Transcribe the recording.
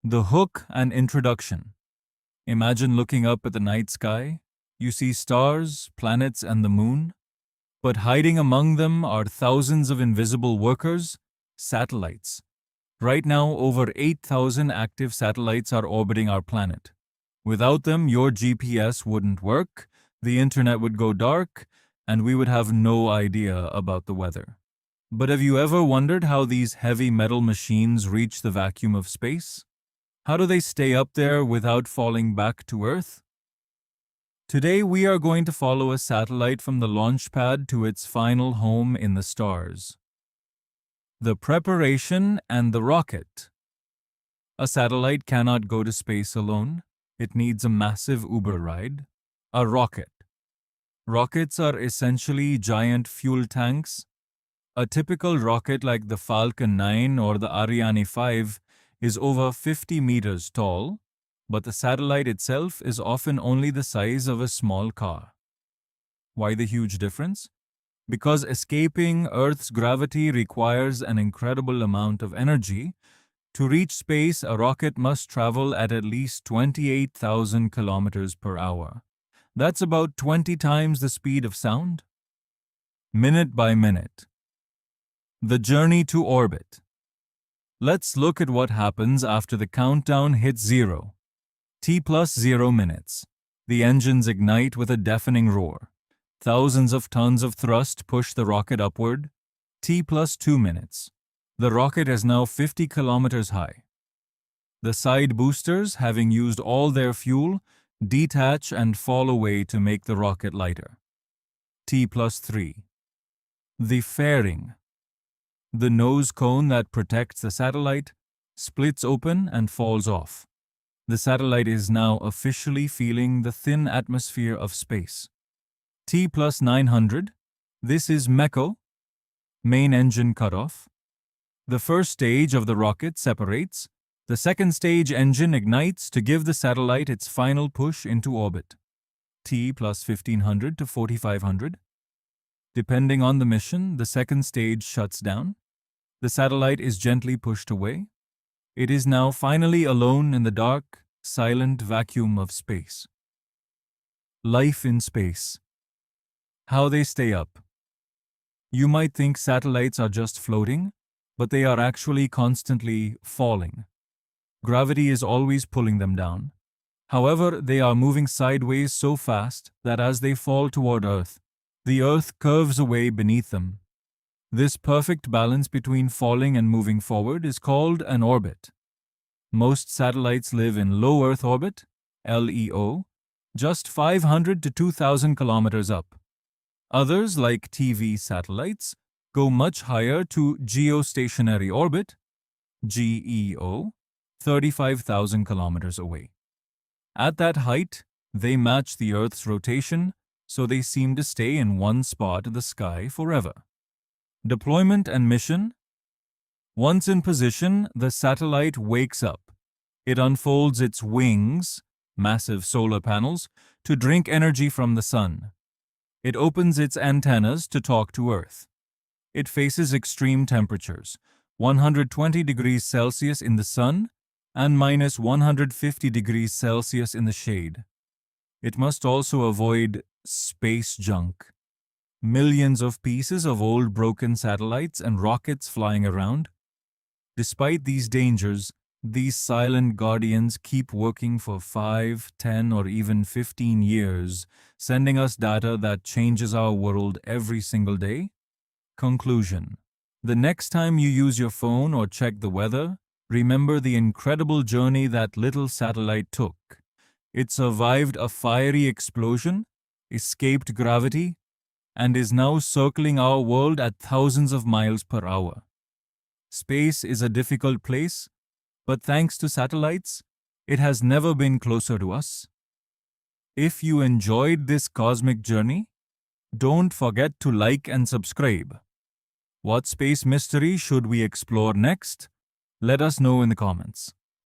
The hook and introduction. Imagine looking up at the night sky. You see stars, planets, and the moon. But hiding among them are thousands of invisible workers, satellites. Right now, over 8,000 active satellites are orbiting our planet. Without them, your GPS wouldn't work, the internet would go dark, and we would have no idea about the weather. But have you ever wondered how these heavy metal machines reach the vacuum of space? How do they stay up there without falling back to Earth? Today we are going to follow a satellite from the launch pad to its final home in the stars. The preparation and the rocket. A satellite cannot go to space alone. It needs a massive Uber ride. A rocket. Rockets are essentially giant fuel tanks. A typical rocket like the Falcon 9 or the Ariane 5 is over 50 meters tall, but the satellite itself is often only the size of a small car. Why the huge difference? Because escaping Earth's gravity requires an incredible amount of energy. To reach space, a rocket must travel at least 28,000 kilometers per hour. That's about 20 times the speed of sound. Minute by minute. The journey to orbit. Let's look at what happens after the countdown hits 0. T plus 0 minutes. The engines ignite with a deafening roar. Thousands of tons of thrust push the rocket upward. T plus 2 minutes. The rocket is now 50 kilometers high. The side boosters, having used all their fuel, detach and fall away to make the rocket lighter. T plus 3. The fairing. The nose cone that protects the satellite splits open and falls off. The satellite is now officially feeling the thin atmosphere of space. T plus 900. This is MECO, main engine cutoff. The first stage of the rocket separates. The second stage engine ignites to give the satellite its final push into orbit. T plus 1500 to 4500. Depending on the mission, the second stage shuts down. The satellite is gently pushed away. It is now finally alone in the dark, silent vacuum of space. Life in space. How they stay up. You might think satellites are just floating, but they are actually constantly falling. Gravity is always pulling them down. However, they are moving sideways so fast that as they fall toward Earth, the Earth curves away beneath them. This perfect balance between falling and moving forward is called an orbit. Most satellites live in low Earth orbit, LEO, just 500 to 2,000 kilometers up. Others, like TV satellites, go much higher to geostationary orbit, GEO, 35,000 kilometers away. At that height, they match the Earth's rotation, so they seem to stay in one spot of the sky forever. Deployment and mission. Once in position, the satellite wakes up. It unfolds its wings, massive solar panels, to drink energy from the sun. It opens its antennas to talk to Earth. It faces extreme temperatures, 120 degrees Celsius in the sun and minus 150 degrees Celsius in the shade. It must also avoid space junk. Millions of pieces of old broken satellites and rockets flying around. Despite these dangers, these silent guardians keep working for 5, 10, or even 15 years, sending us data that changes our world every single day. Conclusion. The next time you use your phone or check the weather, remember the incredible journey that little satellite took. It survived a fiery explosion, escaped gravity, and is now circling our world at thousands of miles per hour. Space is a difficult place, but thanks to satellites, it has never been closer to us. If you enjoyed this cosmic journey, don't forget to like and subscribe. What space mystery should we explore next? Let us know in the comments.